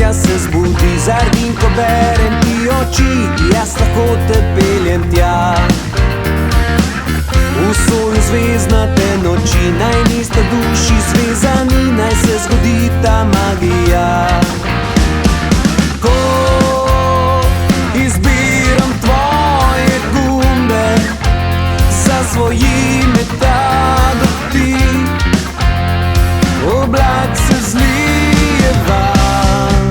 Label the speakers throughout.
Speaker 1: Zjutraj se zbudi, zardinko berem ti oči, jaz lahko te peljem tja. V soju zvezdnate noči, naj nista duši zvezani, naj se zgodi ta magija. Ko izbiram tvoje gumbe, zasvoji me ta dotik, oblak se zlije van.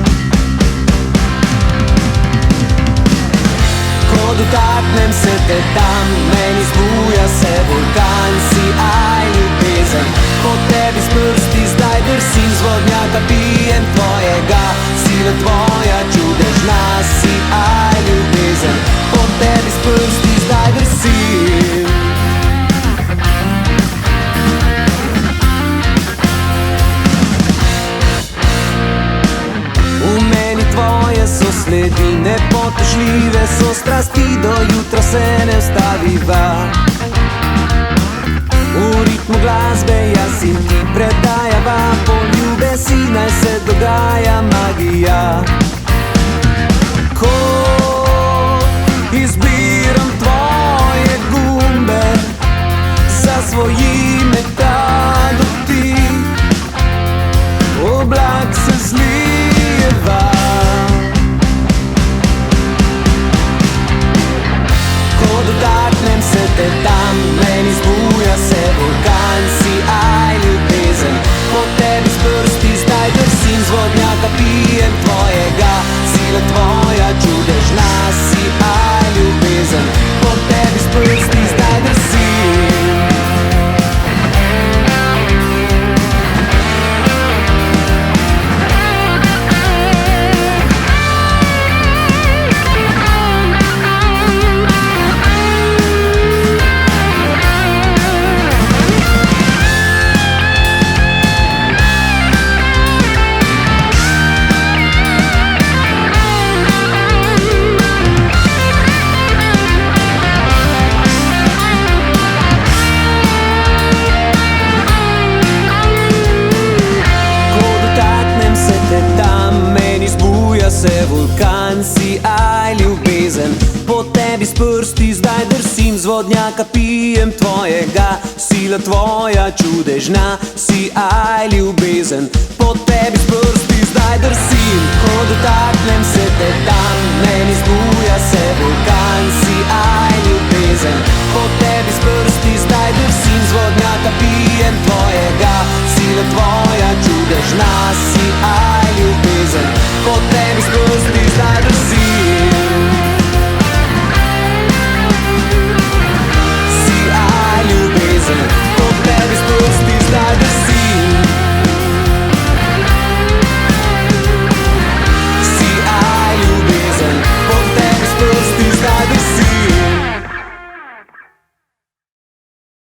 Speaker 1: Ko dotaknem se te tam, meni zbuja se vulkan. Si aj ljubezen, po tebi s prsti zdaj drsim, z vodnjaka pijem tvojega, sila tvoja čudežna. Si aj ljubezen, po tebi s prsti zdaj drsim. Tvoje so sledi, nepotožljive so strasti, do jutra se ne ustaviva. V ritmu glasbe jaz in ti predajava poljube si, naj se dogaja magija. Ko izbiram tvoje gumbe, zasvoji me ta dotik, oblak se zlije van. Dotaknem se te tam, meni zbuja se vulkan. Si aj ljubezen, po tebi s prsti zdaj drsim, z vodnjaka pijem tvojega, sila tvoja čudežna. Si aj ljubezen, po tebi s prsti zdaj drsim. Se vulkan, si aj ljubezen, po tebi s prsti zdaj drsim, z vodnjaka pijem tvojega, sila tvoja čudežna. Si aj ljubezen, po tebi s prsti zdaj drsim. Ko dotaknem se te tam, meni zbuja se vulkan. Si aj ljubezen,